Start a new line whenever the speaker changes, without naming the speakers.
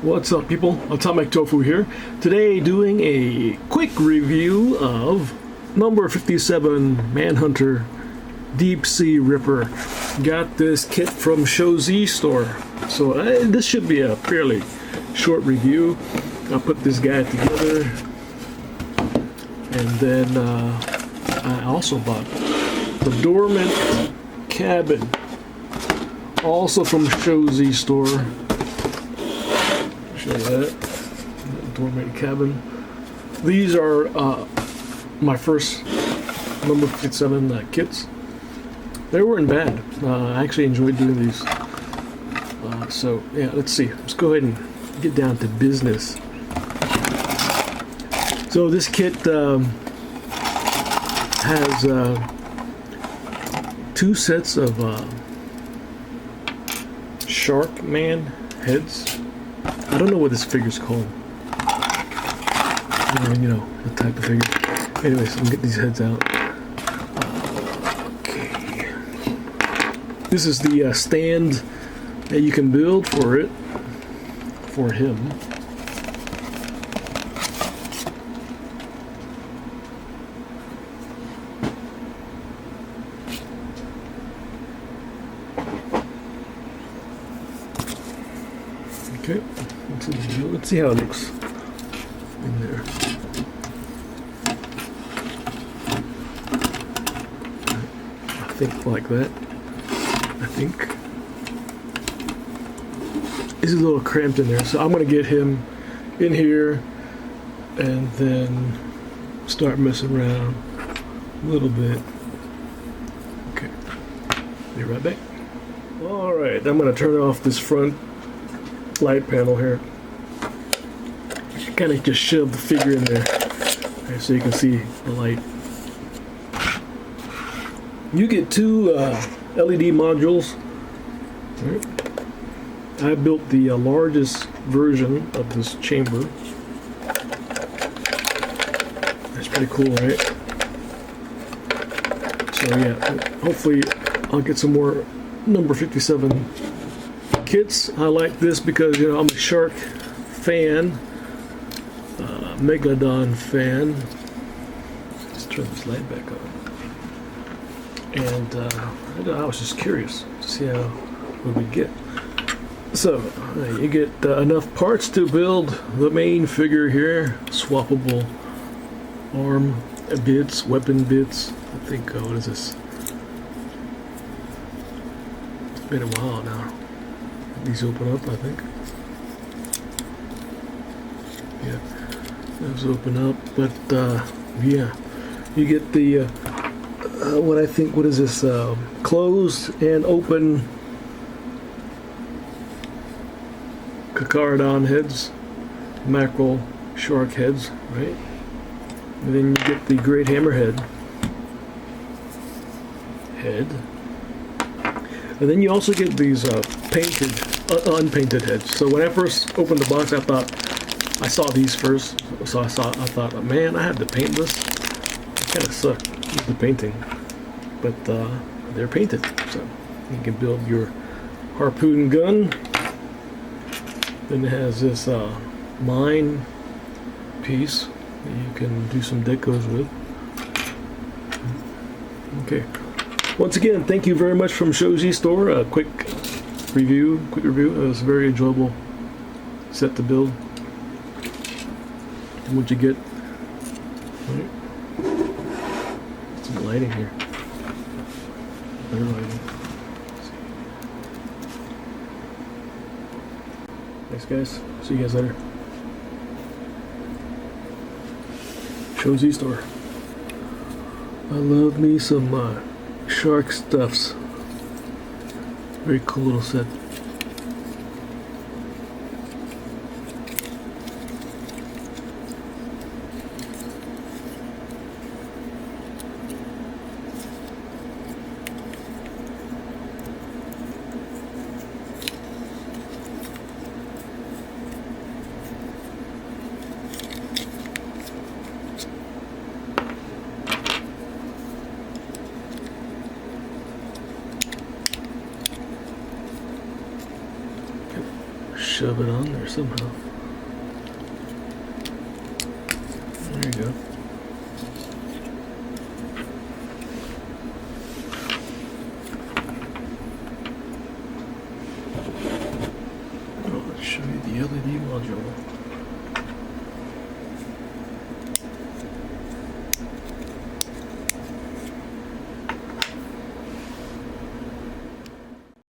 What's up, people? Atomic Tofu here. Today, doing a quick review of number 57 Manhunter Deep Sea Ripper. Got this kit from Shozi store, so this should be a fairly short review. I'll put this guy together, and then I also bought the Dormant Cabin, also from Shozi store. Show you that Dormant Cabin. These are my first number 57 kits. They weren't bad. I actually enjoyed doing these. So yeah, let's see. Let's go ahead and get down to business. So this kit has 2 sets of Shark Man heads. I don't know what this figure's called. You know, the type of figure. Anyways, I'm gonna get these heads out. Okay. This is the stand that you can build for it, for him. Okay, let's see how it looks in there. I think like that. I think it's a little cramped in there, so I'm gonna get him in here and then start messing around a little bit. Okay, be right back. All right, I'm gonna turn off this front light panel here. Kind of just shove the figure in there, right, so you can see the light. You get 2 LED modules. Right. I built the largest version of this chamber. That's pretty cool, right? So yeah, hopefully I'll get some more number 57 kits. I like this because, you know, I'm a shark fan, Megalodon fan. Let's turn this light back on. And I was just curious to see what we get. So you get enough parts to build the main figure here. Swappable arm bits, weapon bits. I think, what is this? It's been a while now. These open up, I think. Yeah, those open up, but yeah, you get the what is this? Closed and open Carcharodon heads, mackerel shark heads, right? And then you get the great hammerhead head. And then you also get these painted, unpainted heads. So when I first opened the box, I saw these first. So I thought, man, I have to paint this. It kind of sucked, the painting, but they're painted. So you can build your harpoon gun. Then it has this mine piece that you can do some decos with. Okay. Once again, thank you very much from Shozi store. A quick review. It was a very enjoyable set to build. And what you get, right? Some lighting here. Better lighting. Thanks, guys. See you guys later. Shozi store. I love me some shark stuffs. Very cool little set. shove it on there somehow. There you go. Oh, let's show you the LED module.